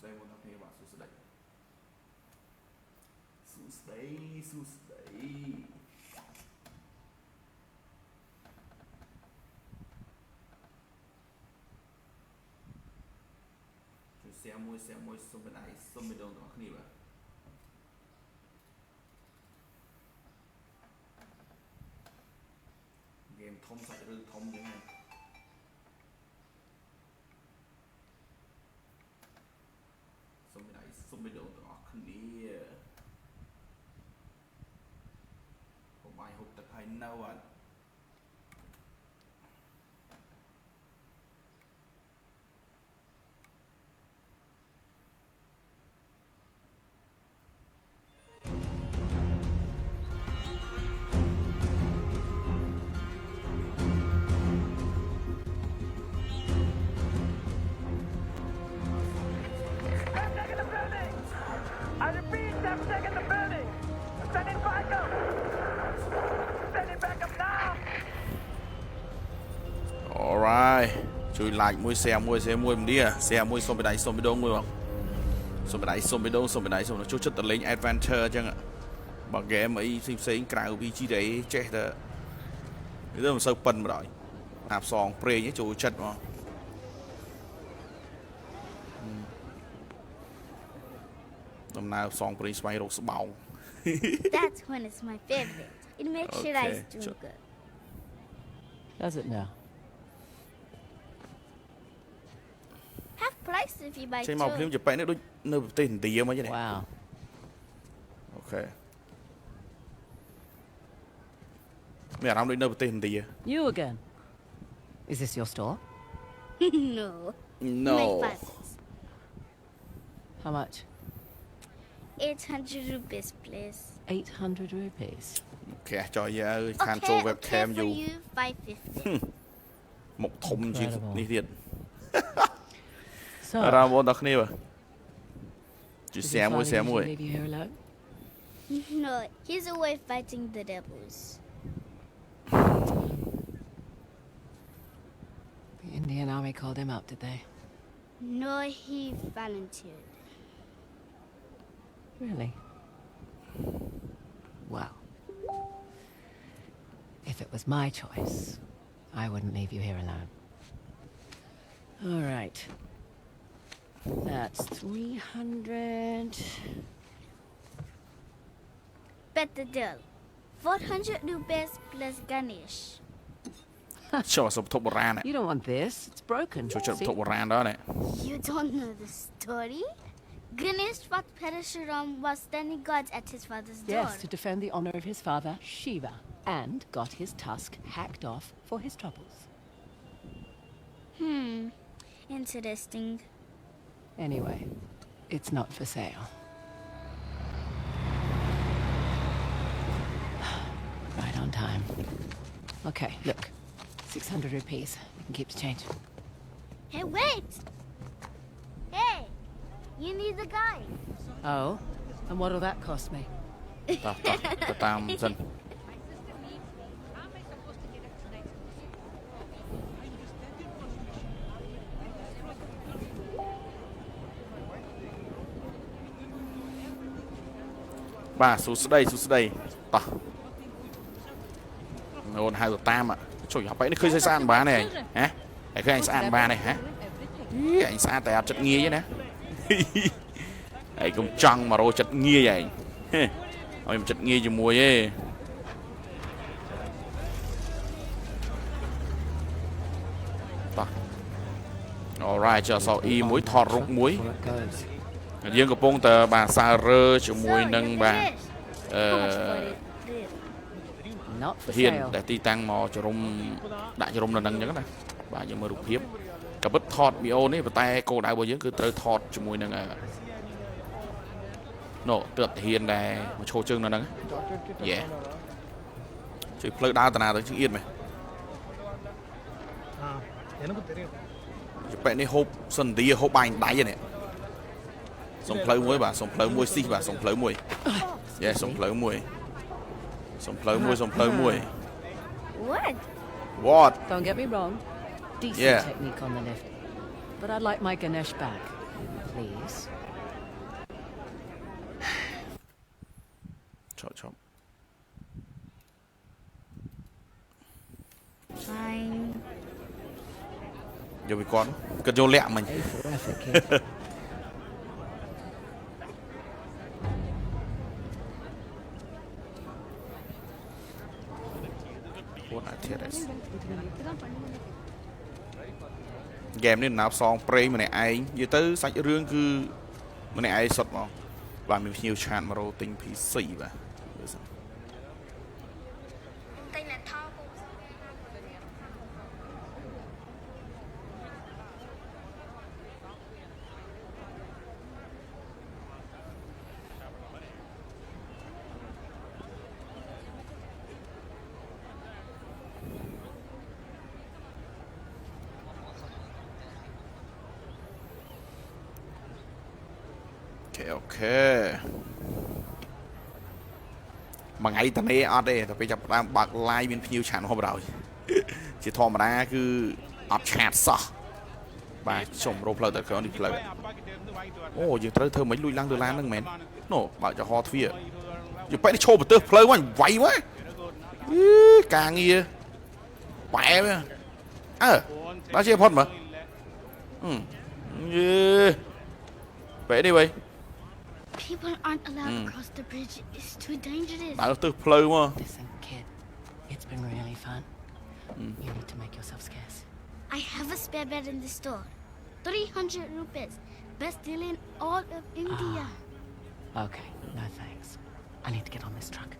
ស្ដីមកដល់គ្នាបាទសួស្ដីជួយshare មួយសូមបដៃសូមបេដងដល់គ្នាបាទហ្គេមធំសាច់រឿងធំចឹងហ្នឹងសូមបដៃសូមបេដងដល់គ្នាผมបាយហូបទឹកហើយនៅអត់ជួយ like មួយ share មួយ share មួយម្នា share មួយសូមបដៃសូមបេដងមួយបងសូមបដៃសូមបេដងសូមបដៃសូមចូលចិត្តតលេង adventure អញ្ចឹងបើ game អីផ្សេងក្រៅពី GTA ចេះតែវាមិនសូវប៉ិនម្ដងអាផ្សងព្រេងចូលចិត្តមកដំណើរផ្សងព្រេងស្វែងរកស្បោង That's when it's my favorite. It makes your eyes do good. Does it now? Half price if you buy ចេញមកភ្លាមជប៉ុននេះដូចនៅប្រទេសឥណ្ឌាមកហ្នឹង Wow. អូខេមានអារម្មណ៍ដូចនៅប្រទេសឥណ្ឌា You again. Is this your store? No. No Make buses. How much? 800 rupees, please. 800 rupees. ខះចោយអើយខានចូល webcam for យូ you 550. មុខធំជាងនេះទៀត So, អារម្មណ៍បងដល់គ្នាបាទជួយ did share your មួយ father share មួយ usually leave you here alone? No, he's away fighting the devils. The Indian army called him up, did they? No, he volunteered. Really? Well, if it was my choice, I wouldn't leave you here alone. All right. That's 300. Bet the deal. 400 rupees plus Ganesh. ចូលសុបធុបបុរាណ You don't want this. It's broken. ចូលចិត្ត See? ធុបបុរាណដល់នេះ You don't know the story? Ganesh fought Parashuram while standing guard at his father's door. Yes, to defend the honor of his father, Shiva, and got his tusk hacked off for his troubles. Interesting. Anyway, it's not for sale. Right on time. Okay, look. 600 rupees. You can keep the change. Hey, wait! Hey! You need the guy. Oh? And what'll that cost me? តោះទៅតាមសិនបាទសួស្ដីតោះអូនហៅទៅតាមជួយអាបែនេះឃើញស្អាតបានទេហ៎ហើយឃើញស្អាតបានទេហ៎អញស្អាតតែអត់ចិត្តងាយទេណាហើយកុំចង់មករោចិត្តងាយឯងឲ្យមិនចិត្តងាយជាមួយទេតោះ alright ចុះសោ E មួយថតរូបមួយ Well, it goes. យើងកំពុងតែបាទសាររើជាមួយនឹងបាទ How much for it? Not for ហ៊ាន sale. ដែលទីតាំងមកជ្រុំដាក់ជ្រុំនៅនឹងអញ្ចឹងណាបាទយើងមើលរូបភាពក៏ពិតថតវីដេអូនេះប៉ុន្តែគោលដៅរបស់យើងគឺត្រូវថតជាមួយនឹងនោះទើបហ៊ានដែលមកឈោជើងនៅហ្នឹងយេជួយផ្លូវដើរតាណាទៅជើងអៀតមែនជប៉ែនេះហូបសិនឌីហូបបាញ់ដៃនេះសុំផ្លូវមួយបាទសុំផ្លូវមួយស៊ីបាទសុំផ្លូវមួយយេសុំផ្លូវមួយសុំផ្លូវមួយ What? Don't get me wrong. Decent Yeah. technique on the lift. But I'd like my Ganesh back. Please. Chop. Fine. Vô bị con. Cần vô lẹ mình. Pay for effort, kid. Game នេះណាប់សងប្រេងម្នាក់ឯងនិយាយទៅសាច់រឿងគឺម្នាក់ឯងសុទ្ធមកបាទមានភ្ញៀវឆាតមករោទិញ PC បាទមើលសិន អូខេមួយថ្ងៃតនេះអត់ទេតែពេលចាប់ដើមបើក live មានភ្ញៀវឆានហូបដល់ជាធម្មតាគឺអត់ឆាតសោះបាទខ្ញុំរោផ្លូវទៅក្រោយនេះផ្លូវអូយើងត្រូវធ្វើមិនលួចឡើងទៅឡានហ្នឹងមែនណូបើកចំហទ្វារយើងបែរនេះឈោបន្ទើសផ្លូវហ្នឹងវាយមកការងារបែបដល់ជាផុតមើលយេបែរនេះវិញ People aren't allowed across the bridge. It's too dangerous. ដើរទៅផ្លូវមក Listen, kid. It's been really fun. You need to make yourself scarce. I have a spare bed in the store. 300 rupees. Best deal in all of India. Okay, no thanks. I need to get on this truck.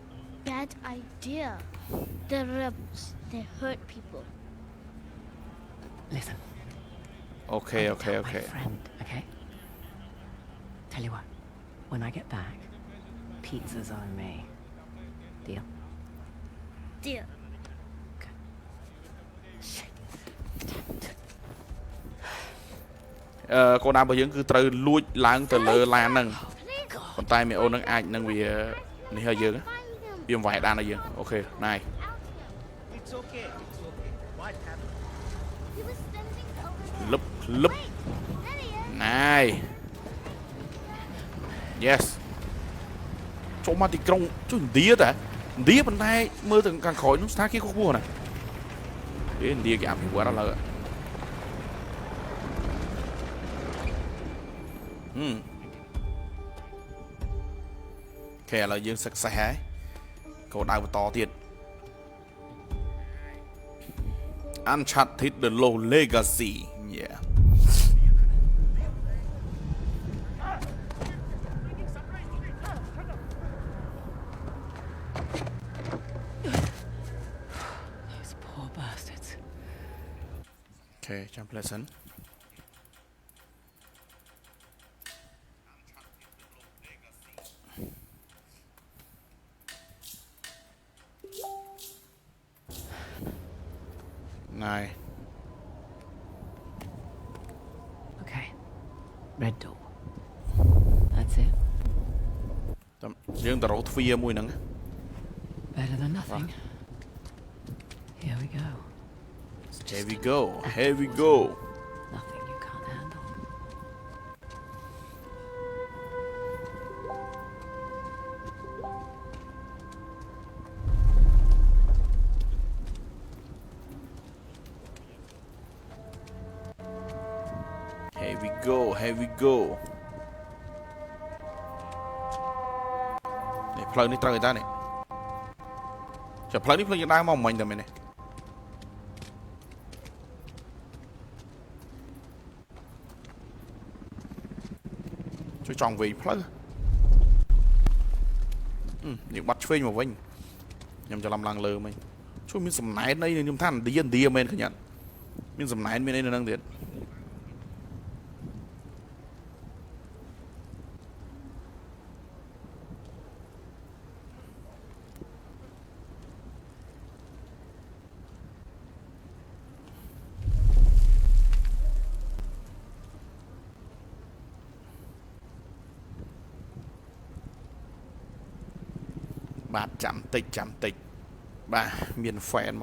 Bad idea. The rebels, they hurt people. Listen. Okay. Tell my friend, okay? Tell you what. When I get back, pizza's on me. Deal? Deal. Okay. Shit. កូនដើមរបស់យើងគឺត្រូវលួចឡើងទៅលើឡានហ្នឹងប៉ុន្តែមេអូនហ្នឹងអាចនឹងវានេះឲ្យយើងវាវាយដានឲ្យយើងអូខេណៃ It's okay. What happened? He was standing over there. លឹបលឹប Wait, there he is. ណៃ Yes ចូលមកទីក្រុងជួយឥណ្ឌាតាឥណ្ឌាប៉ុន្តែមើលទៅខាងក្រោយនោះស្ថានភាពខ្ពស់ណាស់ឥណ្ឌាគេអភិវឌ្ឍឥឡូវឥឡូវយើង success ហើយកោដៅបន្តទៀត Uncharted The Lost Legacy yeah Those poor bastards. Okay, jump lesson. Này. Okay. Red door. That's it. Dương ta rổ thuyê mùi nắng. Better than nothing. Here we go. Here we go. Here we go. Nothing you can't handle. Here we go. Here we go. Này,ផ្លូវនេះត្រូវតែនេះចាំផ្លូវនេះផ្លូវយើងដើរមកមិញតែមែនទេជួយចង់វិញផ្លូវយើងបាត់ឆ្វេងមកវិញខ្ញុំច្រឡំឡើងលើមិញជួយមានសំណែនអីខ្ញុំថាឥណ្ឌាមែនឃើញអត់មានសំណែនមានអីនៅហ្នឹងទៀតបាទចាំតិចបាទមាន fan 100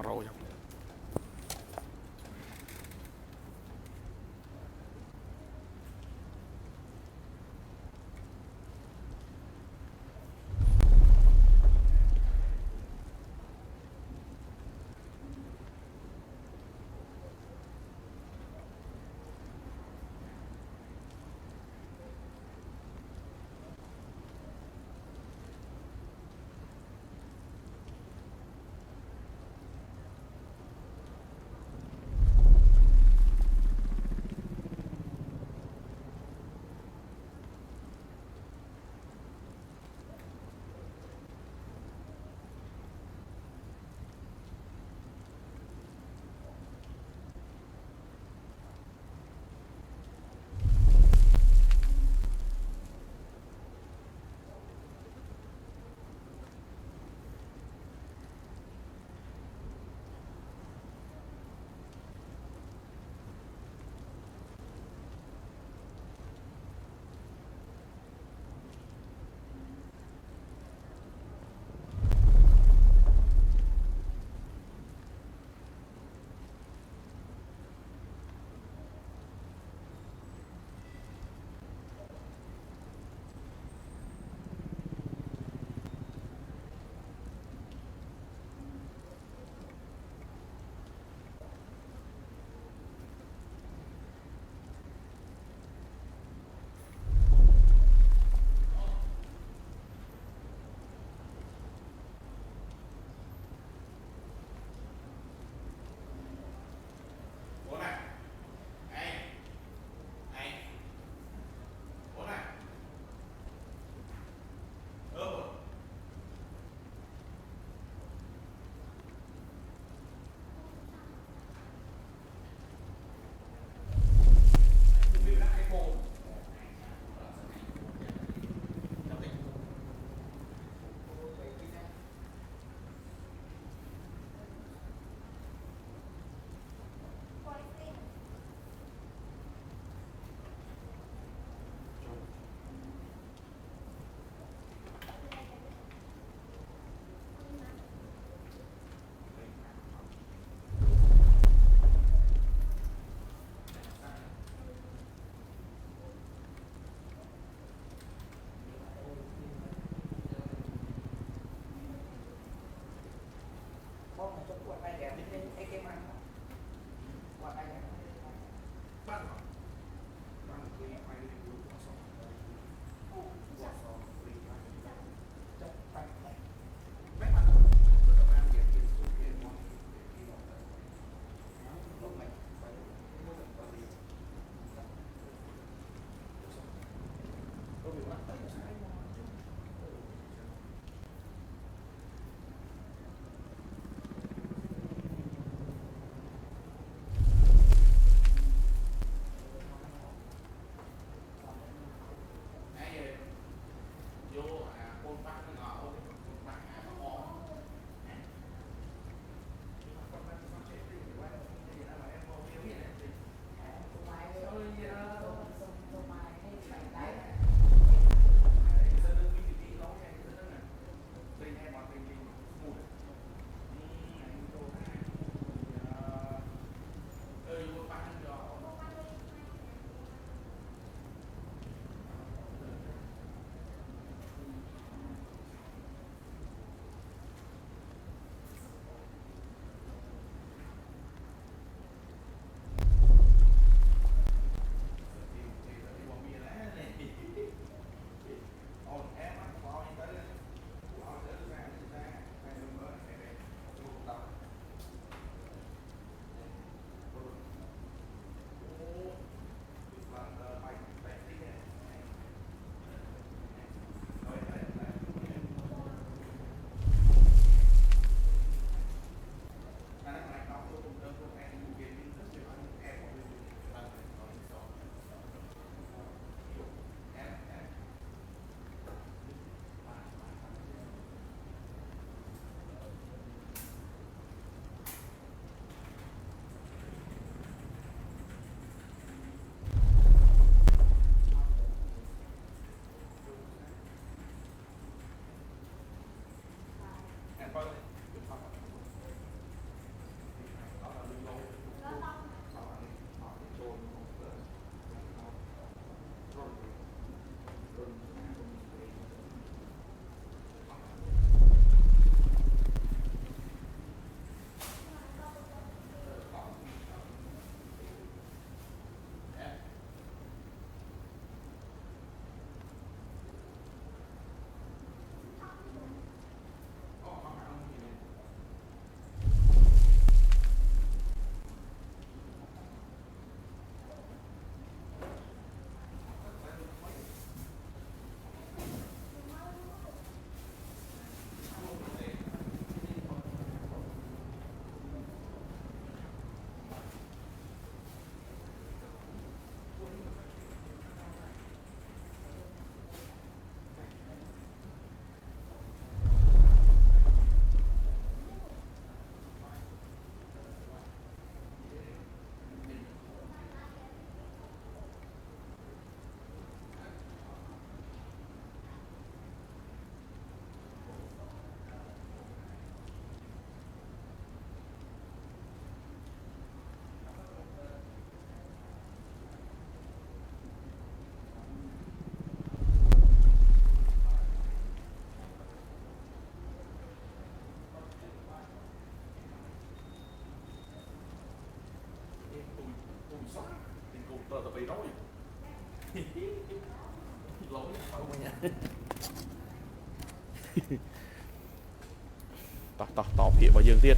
តភាករបស់យើងទៀត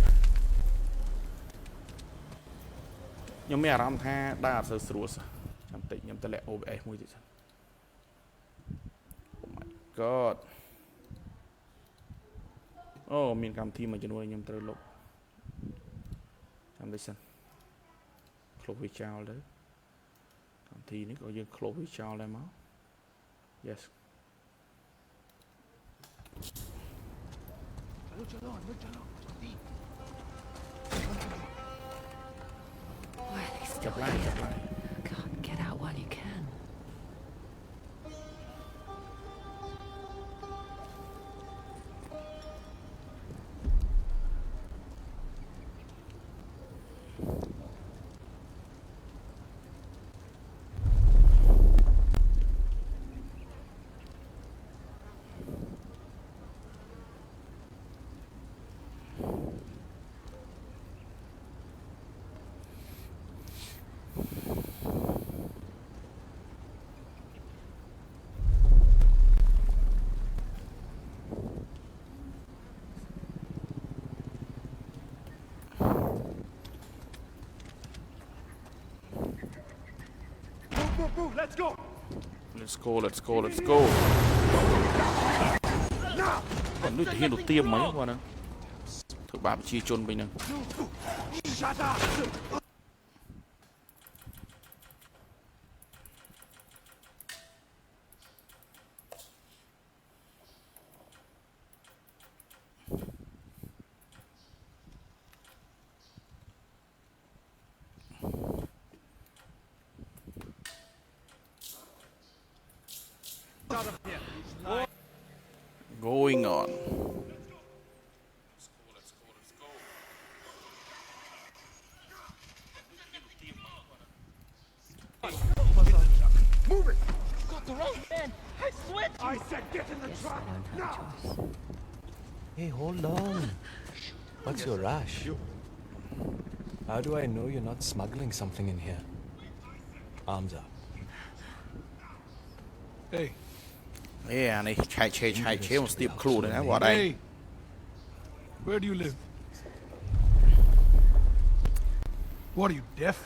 ខ្ញុំមានអារម្មណ៍ថាដើរអត់សូវស្រួលសោះចាំតិចខ្ញុំតម្លាក់ OBS មួយទៀតសិន Oh my god អូមានកម្មវិធីមួយចំនួនខ្ញុំត្រូវលុបចាំតិចសិន close វាចោលទៅកម្មវិធីនេះក៏យើង close វាចោលដែរមក Yes Still Apply. God, get out while you can. Move, let's go. Let's go let's go let's go គាត់ដូចទៅហ៊ានទៅទៀមហ្មងគាត់ហ្នឹងធ្វើបាបប្រជាជនវិញហ្នឹង Shut up. Out of here. going on Move it. Got the right man. I swear to I said get in the Yes, truck. I don't have a choice. Hey, hold on. What's your rush? How do I know you're not smuggling something in here? Arms up. Hey, អានេះឆែកឆេមកស្ទាបខ្លួនហ្នឹងណាគាត់ឯង hey. Where do you live? What are you, deaf?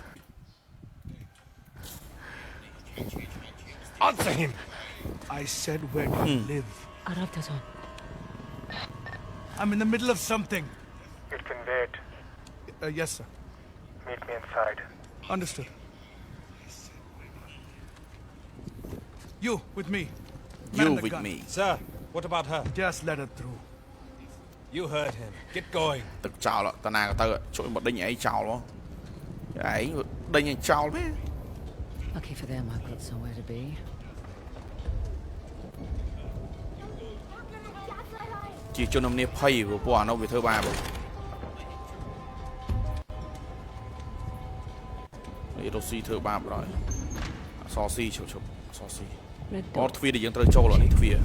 Answer him! I said, where do you live? Arab Tazon. I'm in the middle of something. It can wait. Yes, sir. Meet me inside. Understood. You, with me. Man you the with gun. me Sir, what about her? Just let her through. You heard him. Get going. ទឹកចោលតាណាក៏ទៅជួយមកដេញឯងចោលហ៎ឯងដេញឯងចោលទេ Lucky for them, I've got somewhere to be. ជាជនអំនាភ័យព្រោះពួកអានោះវាធ្វើបាបនេះរ៉ូស៊ីធ្វើបាបដល់អសស៊ីឈប់អសស៊ី Red អ dot. ត់ទ្វារដែលយើងត្រូវចូលអានេះទ្វារ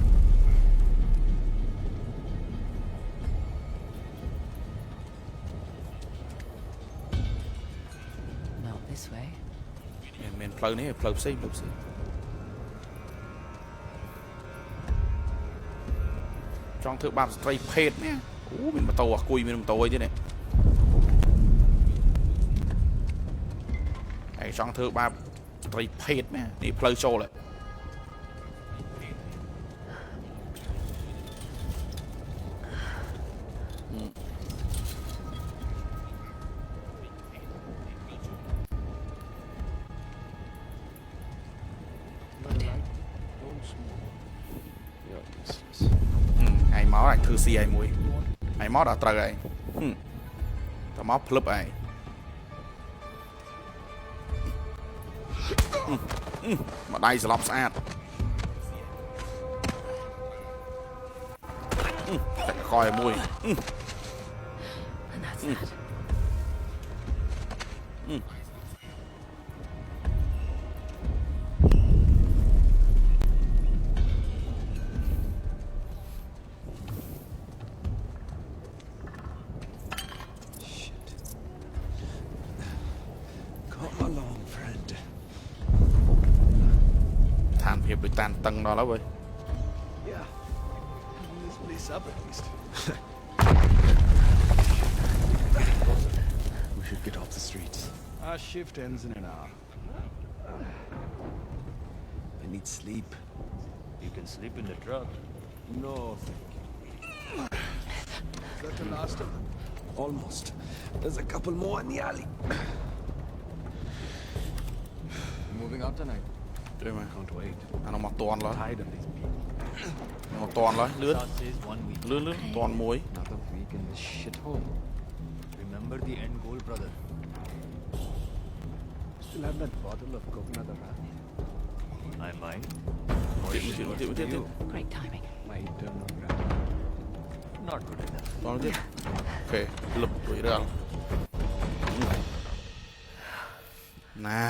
Not this way. មានផ្លូវនេះផ្លូវផ្សេងចង់ធ្វើបាបស្ត្រីភេទនេះអូមានម៉ូតូអាគុយមានម៉ូតូអីទៀតនេះឯងចង់ធ្វើបាបស្ត្រីភេទនេះនេះផ្លូវចូលហ៎ Put in. You're useless. ឯងមកអញធ្វើស៊ីឯងមួយឯងមកដល់ត្រូវឯងតែមកភ្លឹបឯងមកដៃស្លាប់ស្អាតតែកយមួយ And that's that. Shit. Come along, friend. ឋានភាពដូចតានតឹងដល់ហើយវើយ Yeah. Clean this place up at least. We should get off the streets. Our shift ends in an hour. I need sleep. You can sleep in the truck. No, thank you. Is that the last of them? Almost. There's a couple more in the alley. Moving out tonight. တွေ့មក Can't wait. អានោះមកតន់ឡើយ Tired of these people. មកតន់ឡើយលឿន Start says 1 week. លឿនតន់មួយ Another week in this shithole. Remember the end goal, brother. Still have that bottle of coconut around. I mind. Great timing. My eternal ground. Not good enough. តន់ទៀតអូខេលឹបរួចរាល់ណែ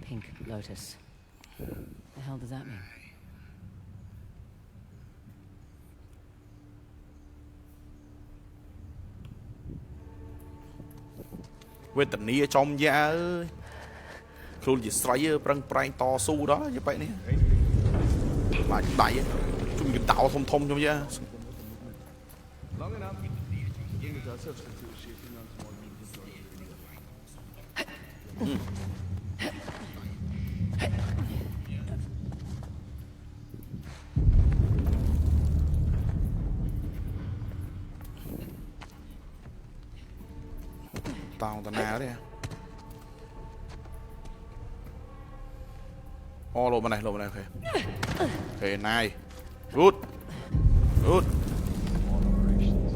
Pink lotus. The hell does that mean? វេទនាចំយ៉ាអើយខ្លួនជាស្រីប្រឹងប្រែងតស៊ូដល់យបែបនេះបាច់ដៃជុំកណ្ដោធំចំយ៉ា Long enough. substance he was shaking on small beans of Jordan. តោងតាណាទេអូលោកម្នេះអូខេណៃ good All operations.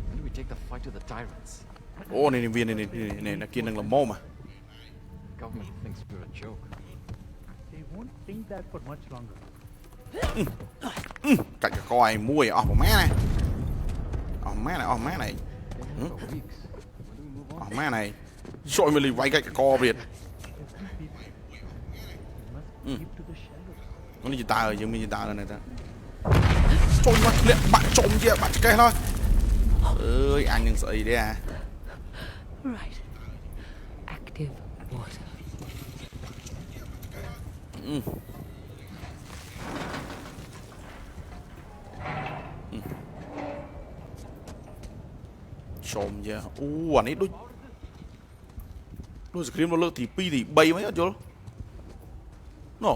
When do we take the fight to the tyrants? អូនេះវានេះគៀននឹងលំម Government thinks we're a joke. They won't think that for much longer. កាច់កកឯមួយអស់ប្រមាណអស់ម៉ាន Been here for weeks. When do we move អ on? ស់ម៉ានជួយមកលីវាយកាច់កកទៀត Keep to the shadows. នេះតើយើងមានតើនៅតាចូលមកធ្លាក់បាក់ចំជាបាក់ឆ្កេះឡើយអើយអញនឹងស្អីទេ Right. Active water. ចំជាអូអានេះដូចសក្រីមលើកទី2ទី3មិនអត់យល់ណូ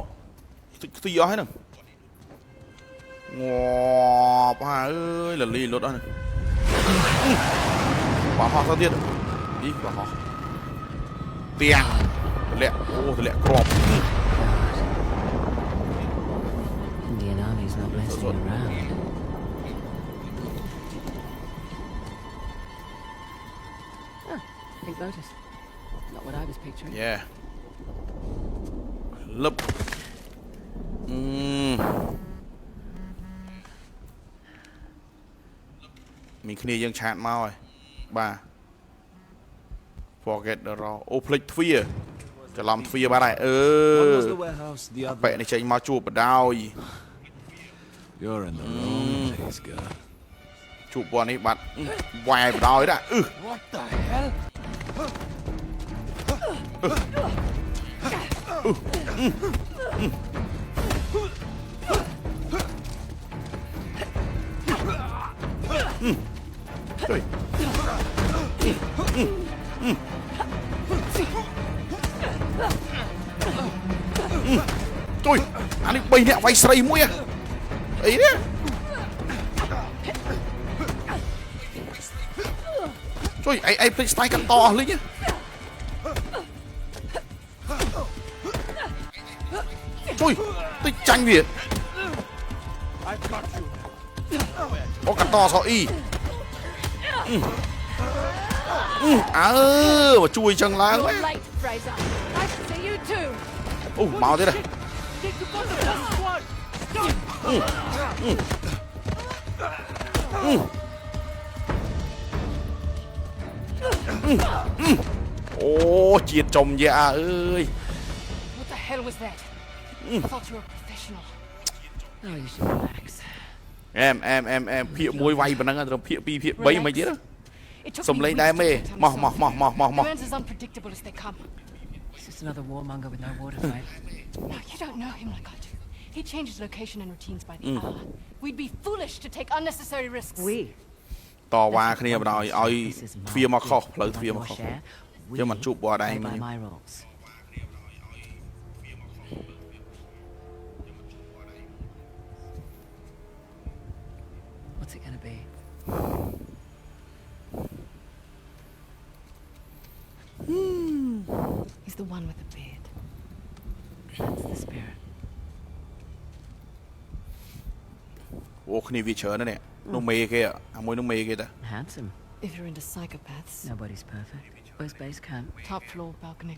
ខ្ទីអស់ហើយហ្នឹងងាប់ហើយអើយលលីលុតអស់ហ្នឹងបាហោះទៅទៀតនេះបាហោះទៀងទម្លាក់ទម្លាក់ក្រប Indian army's not messing around. Ah, Pink Lotus. Not what I was picturing. Yeah លឹបមានគ្នាយើងឆាតមកហើយបាទ forget the raw អូភ្លេចទ្វារច្រឡំទ្វារបាត់ហើយ One was the warehouse, the បែក other. នេះចេញមកជួបបដោយ You're in the wrong place, girl. ជួបពណ៌នេះបាត់វ៉ែបដោយដែរ What the hell? ជួយអានេះ3នាក់វាយស្រីមួយអីនេះជួយអីភ្លេចស្ទាយកាន់តអស់លីងជួយតិចចាញ់វា I've got you. អូកាន់តសអ៊ីអើមកជួយចឹងឡើង You're late, Fraser. Nice to see you too. អូមកទៀត Take the gun, the first squad. Stop. អូជាតិចំយ៉ាអើយ What the hell was that? I thought you were a professional. Oh, you should relax. អែមភាគ1វាយប៉ុណ្ណឹងដល់ភាគ2ភាគ3មិនទៀត It took សំ me លេង weeks ដែរ to មេ get to មក understand. Burns as unpredictable as they come. He's just another warmonger with no water fight. No, you don't know him like I do. He changes location and routines by the hour. We'd be foolish to take unnecessary risks. We? តវ៉ាគ្នាបណ្ដោយឲ្យទ្វារមកខុសផ្លូវទ្វារមកខុស យើងមិនជួបបរដែរ by មិញ my rules. What's it gonna be? He's the one with the beard. That's the spirit. អូគ្នាវាច្រើនណាស់នេះនោះមេគេអាមួយនោះមេគេតា Handsome. If you're into psychopaths, Nobody's perfect. Where's base camp? top floor balcony.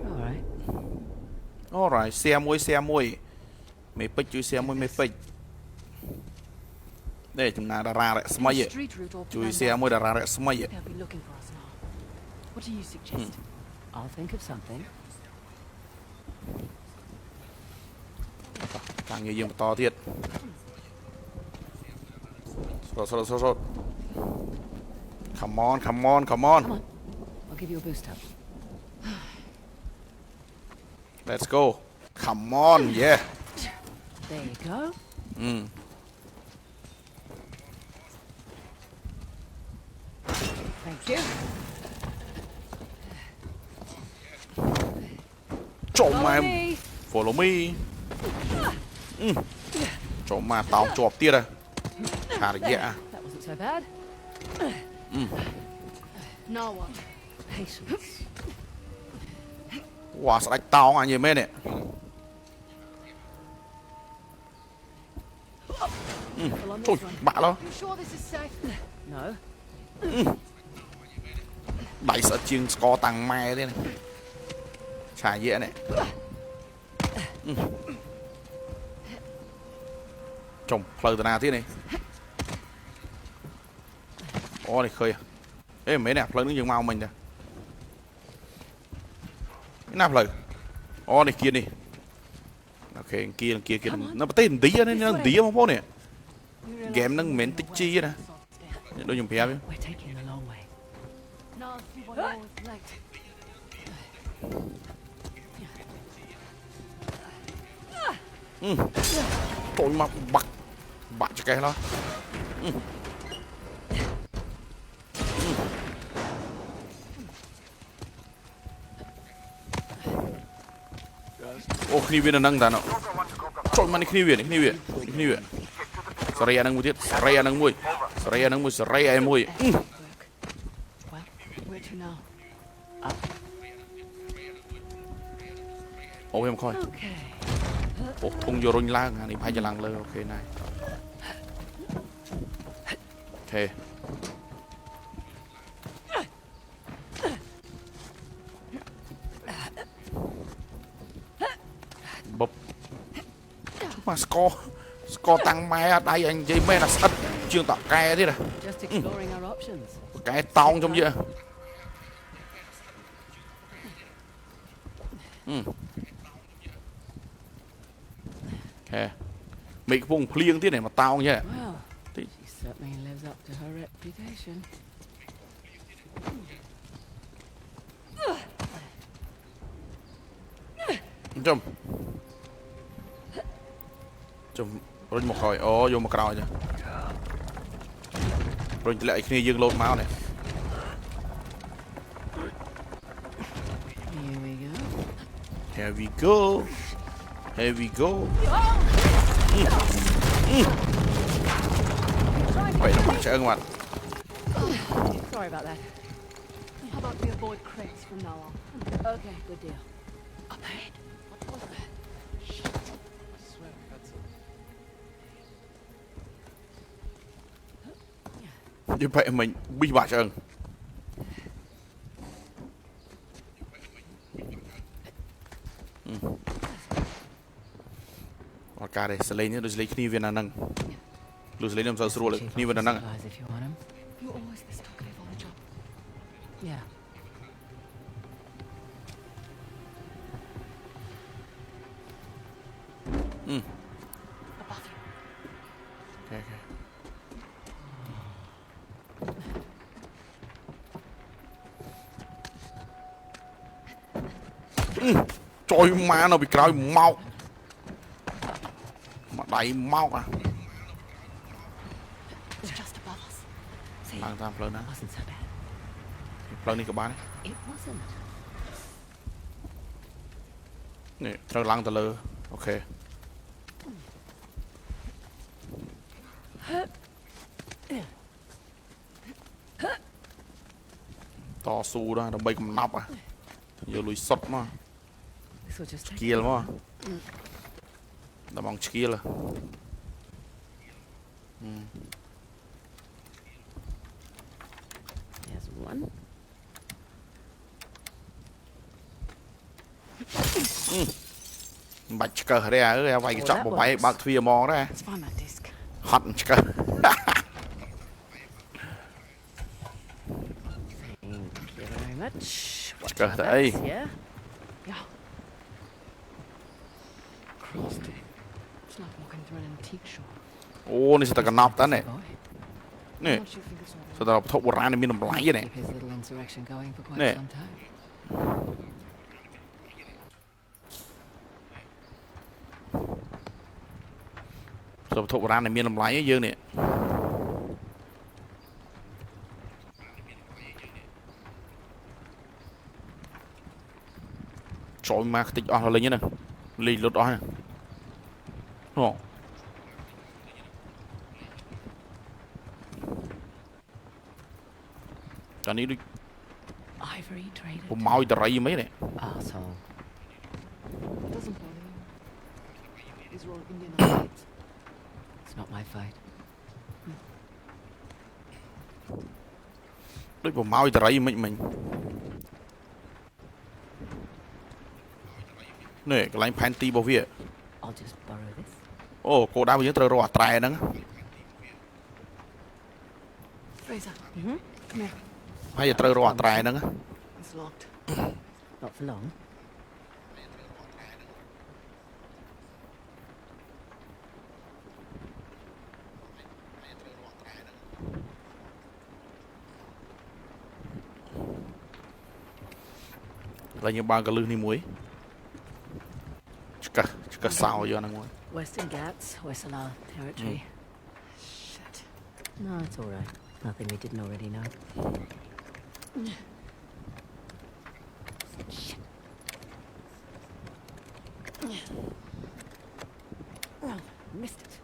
All right. alright សៀមួយមេពេជ្រជួយសៀមួយមេពេជ្រនេះចំណាតារារស្មី Street route or ជួយ plan សៀ that. មួយតារារស្មី They'll be looking for us now. What do you suggest? I'll think of something. តាំងងារយើងបន្តទៀតស្រត់ come on Come on. I'll give you a boost up. let's go come on yeah There you go. Thank you. Trộm Follow mà me. follow me. Trộm mà tao chọp tiết à. Thả được dạ. That wasn't so bad. Now what? Patience. Wow, sao đánh tao anh nhìn mấy này. Well, on Trời, this one. bạ đó. You sure this is safe? No. Đẩy sợ chiên score tăng me thế này. Xài dễ này. Trông plug từ nào thế này. Ô này khơi à. Ê mấy nè plug nó dừng mau mình nè. Cái nào plug. Ô này kia đi. Ok kia nó bắt tên tí á nó tí không bố nè. Game nó mến tích chi á nè. Đôi dùng phép We're taking the long way. Now see what I was late. Trời mà bắt cho cái đó. Ô khi viên là nâng ta nó. Trời mà đi khi viên. Saray nâng mùi tiết, saray nâng mùi. Well, where to now? Ô em coi. Ô thung vô rung lang, anh phải cho lang lơ, ok này. Ok. Bập. Mà score tăng mai đây anh dây mê là sắt chương tạo ke thế này. Just exploring our options. Cái tông trong vậy. Ok. Mình vùng pliêng thế này mà tao nhé. Well, she certainly lives up to her reputation. Chum rồi một hồi, vô một cào nha. Rồi lại khi dương lột máu này. Here we go. Here we go. Vậy nó bắt chơi các bạn. Sorry about that. How about we avoid crates from now on? Okay, good deal. Up ahead. What was that? I swear I heard something. Như vậy mình bị bắt chơi. Cả đây, sẽ lấy nhé, lấy kniv viên năng. Lúc lấy nhầm sao sửa lại kniv viên năng. Supplies if you want 'em. You're always this talkative on the job. Yeah. Above you. Ok. Trời má nó bị cào mau. Mà đầy mau à. It's just above us. See, Lang tam plug nè. wasn't so bad. Plug đi các bạn. It wasn't. Nè, plug lang từ lơ. Ok. To su đó, đâm bay cầm nắp à. Giờ lùi sọt mà. This will just take Skill mà. Đâm bằng skill à. There's one. Bạch cờ đây à, vay cái chọc một váy bạc thuyền mò đó. Let's find that disc. Hot cờ. Thank you very much. Watch Cờ your đây. backs, yeah? Yeah. Crossed. It's like walking through an antique shop. Ô, này sẽ ta nắp ta này. Boy, Nè, Don't you think it's all sẽ ta thọc bộ ra này mình làm lại vậy này. keep his little insurrection going for quite Nè. some time. Sẽ thọc bộ ra này mình làm lại với dương nè. trời mà tích ở lên như này lì lụt đó ồ cái này đi Ivory traded. cũng mau từ mấy này Arsehole. Doesn't bother you. These are all Indian updates. It's not my fight. đấy cũng mau từ mình này cái line panty bao việc I'll just borrow this. ô cô đã bao giờ từ rồi trai nắng Fraser, Mm-hmm. come here. hay là từ rồi trai nắng It's locked. Not for long. là như ba cái lư ni muối chỉ cả sao vô năng muối Western Ghats, Hoysala territory. Shit. No, it's all right. Nothing we didn't already know. Shit. Oh, missed it.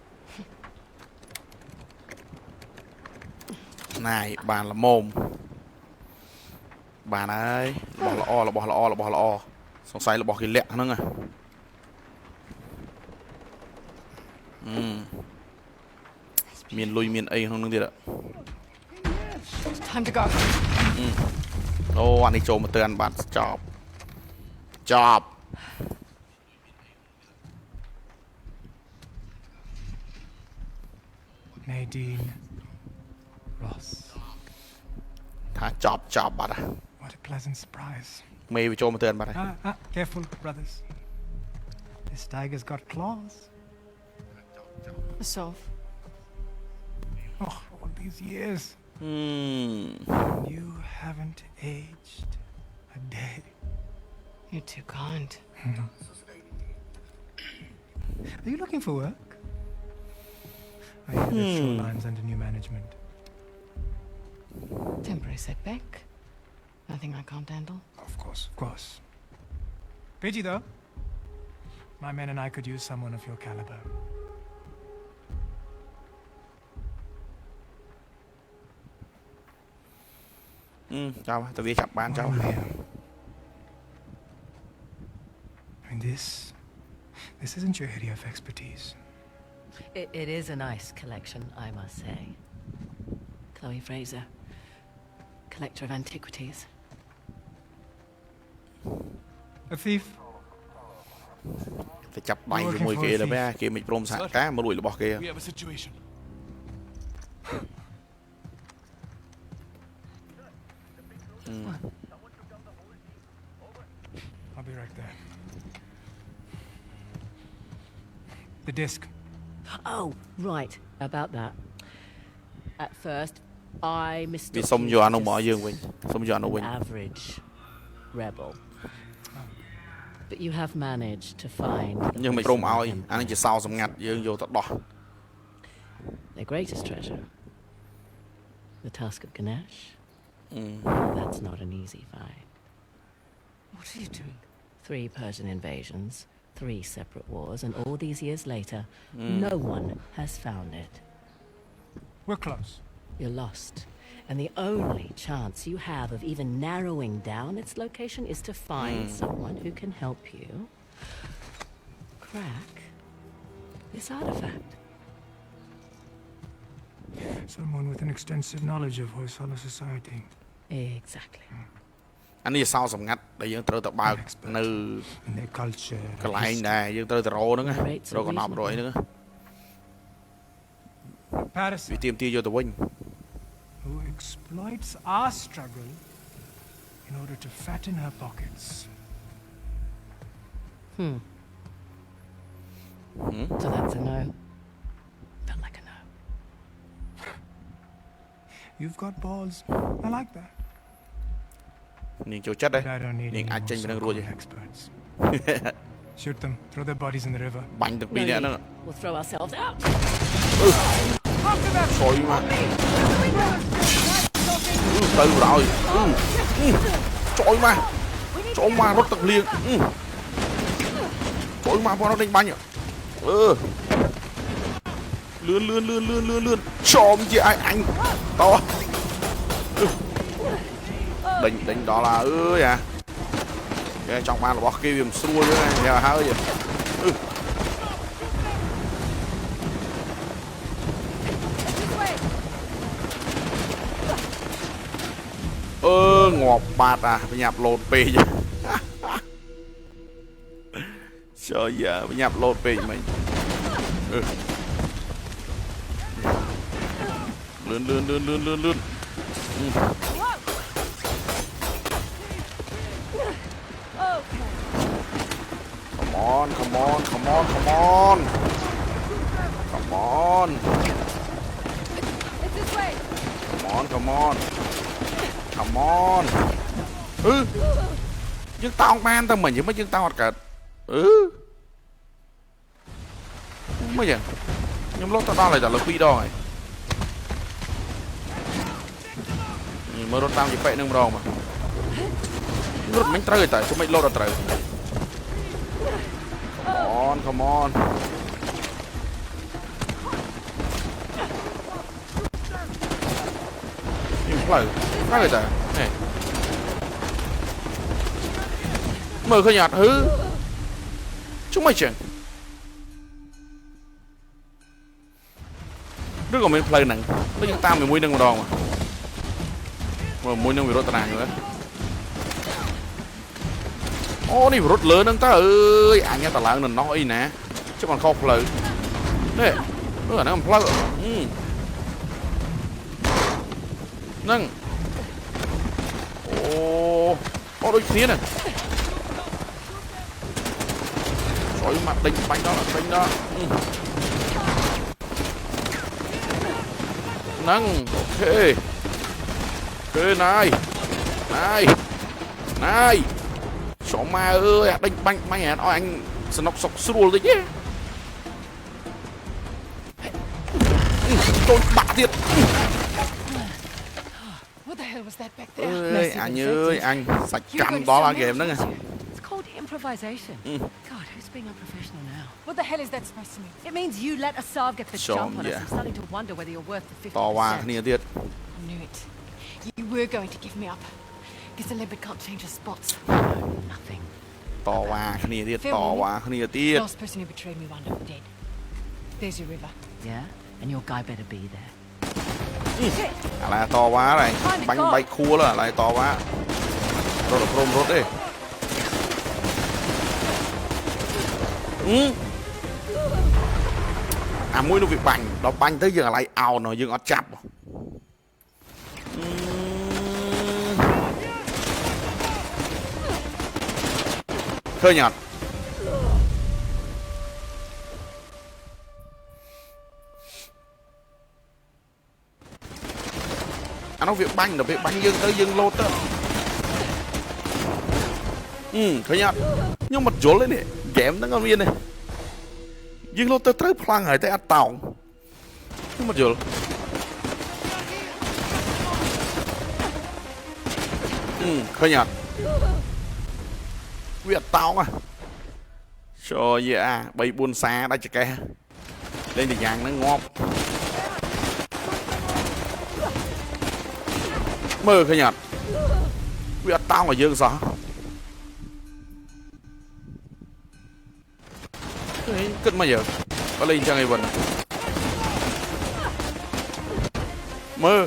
này bàn là mồm bàn ơi bỏ là o xong say là bỏ cái lẹ nữa à miền lui miền ấy không được It's time to go. ô anh đi trộm một tên bạn chọc Nadine Ross. thả chọc bạn à What a pleasant surprise. mày bị trộm một tên bạn à Careful, brothers. This tiger's got claws. So, Oh, all these years. You haven't aged a day. you're too kind. Are you looking for work? I hear that Shoreline's under new management. Temporary setback. Nothing I can't handle. Of course. Pidgey, though. My men and I could use someone of your caliber. chào tao viết chặt bàn chào Well, yeah. I mean, this isn't your area of expertise. It is a nice collection, I must say. Chloe Fraser, collector of antiquities. A thief? phải chặt tay với mùi kia là bé kia mình prom sạc cá mà đuổi là bỏ kia We have a situation. I'll be right there. The disc. Oh, right, about that. At first, I mistook vì xong you giờ anh for ông mở just dương Quỳnh xong giờ anh ông Quỳnh an average rebel. But you have managed to find the nhưng mình prison prom áo empire. anh chỉ sao xong ngặt dương vô tao đỏ Their greatest treasure. The tusk of Ganesh. That's not an easy find. What are you doing? 3 Persian invasions, 3 separate wars, and all these years later, no one has found it. We're close. You're lost. And the only chance you have of even narrowing down its location is to find someone who can help you crack this artifact. Someone with an extensive knowledge of Hoysala society. Exactly. anh đi sao xong ngặt để dương tới tập bao nơi And their culture. cái lại này dương tới rô nữa rồi còn nộp rồi nữa Paris, vì tiêm tia vô tụi Quỳnh who exploits our struggle in order to fatten her pockets. So that's a no. Felt like a no. You've got balls. I like that. nhìn chỗ chết đấy But I don't need nhìn any ai more tranh với rùa gì so-called experts. Shoot them. Throw their bodies in the river. bánh được No đi nữa need. nữa We'll throw ourselves out. rồi mà từ rồi trời mà rất tập liền Trời mà bọn nó đánh bánh à. Lươn chồm chứ anh to. Đánh đó là à. Cái trong ban là bỏ kia viêm xua nữa này, nhà hả vậy. Ngọt bạt à, phải nhạp lột bì chứ. Trời giờ phải nhạp lột bì mình. Lươn. Come on. Come on. Nhưng tao không ban tao mình chứ mấy nhưng tao hoạt cả. Mới vậy. Nhưng lúc tao lại trả lời quy đo này. Mới rốt tao chỉ phải nâng rò mà. Rốt mình trời tại số mình lô ra trời. Come on. Phát người ta này. Mở khơi nhạt chúng mày chẳng. Đứa còn mình play nặng. Nó chúng ta mình mua nâng đòn mà mua nâng vì rốt tàn nữa. Này rốt lớn nâng ta ơi. Anh nghe ta lạng nền nói nè. Chứ còn không play. Nè. Nó là nó còn play. Nâng. Đôi kia nè. Trời mặt đánh bánh đó là đánh đó. Nâng. Ok. Ok này. Chó ma ơi, đánh bánh mày hả? Anh sẽ nọc sọc sưu rồi chứ. Tôi bạc thiệt. Anh ơi, anh sạch cắm đó là game đó nha. It's called improvisation. God, who's being unprofessional now? What the hell is that supposed to mean? It means you let Asav get the jump on us. I'm starting to wonder whether you're worth the 50%. To qua kia thiệt. I knew it. You were going to give me up. Because the leopard can't change his spots. Nothing. To qua kia thiệt. Last person who betrayed me wound up dead. There's your river. Yeah? And your guy better be there. Lại to quá này. Bánh bay khua là lại to quá. Rồi rốt đi. Mũi nó bị bành. Đó bành tới giờ lại ào nó dừng ở chạp. Khơi nhật. Nó việc banh dương tới dương lột đó. Khơi nhật. Nhưng mà dỗ lên nè. Kém nó ngon viên này. Dương lột tới phlang hỏi tới ăn tàu. Nhưng mà dỗ. Khơi nhật. Việc tao mà. Trời dạ. Bây buôn xa đã chạy kè. Lên thì nhàng nó ngon. Mơ khơi nhật. Việc tao mà dương sao. Cất mà giờ. Có lên cho ngày vần. Mơ.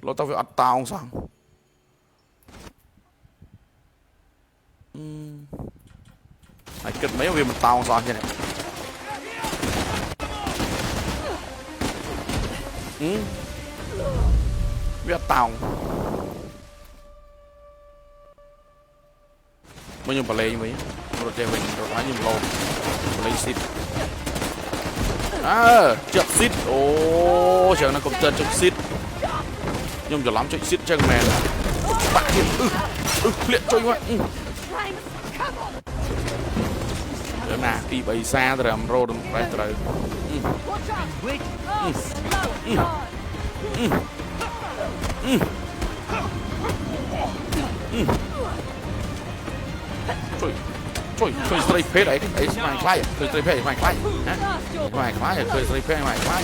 Lo tao phải ăn tao không sao. Này cất mấy viên mình tao không sao chứ này. Biết tao. Bao nhiêu play như vậy. Rồi chơi mình rồi quá nhiều lô. Play xịt. Chật xịt. Trời nó cũng tên chật xịt. Nhưng giờ lắm chạy xịt chân mèn. Bạn hiền. Liện cho anh ạ. Để nè, đi bày xa rồi làm rô đừng phải trời. ជួយស្រីភេទអីស្មាយខ្លាយឃើញស្រីភេទស្មាយខ្លាយណាស្មាយខ្លាយឃើញស្រីភេទស្មាយខ្លាយ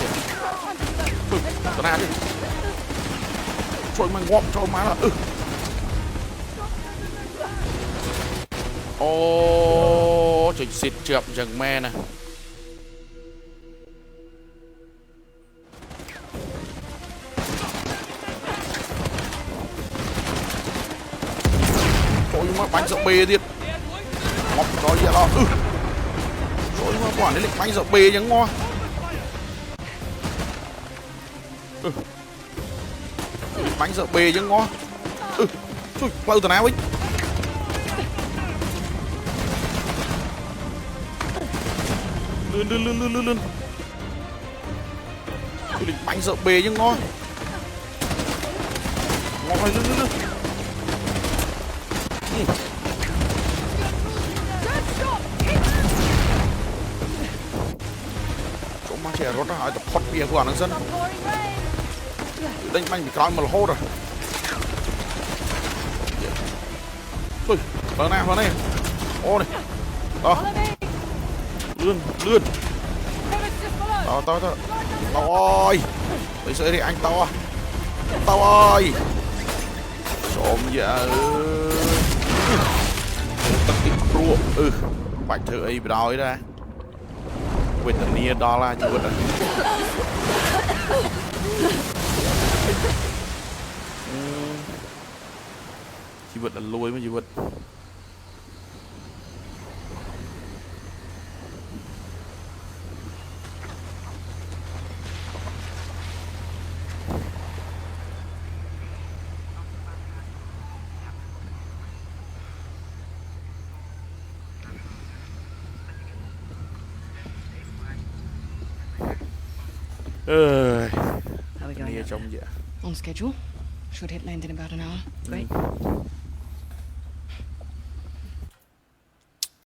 ជួយតាណានេះជួយមកងាប់ចូលមកអូចុចស៊ីតជាប់អញ្ចឹងមែនណាចូលមកបាញ់សបេទៀតមកដល់យកដល់ចូលមកគាត់នេះលេចបាញ់សបេអញ្ចឹងមកបាញ់សបេអញ្ចឹងមកជួយផ្លូវតាណាវិញលឿនជួយបាញ់សបេអញ្ចឹងមកឲ្យលឿនចូលមកជារត់ឲ្យទៅផុតពីពួកអាហ្នឹងសិនដេញបាញ់ពីក្រោយមករហូតជួយបើណាអូនេះតោះលឿនតោះអើយទៅស្អីនេះអញតោះអើយសូមយ៉ាទឹកទីព្រោះបាច់ធ្វើអីបដ ாய் ដែរវេទនាដល់ជីវិតជីវិតលួយមកជីវិតHow are we going? On schedule. Should hit land in about an hour. Great.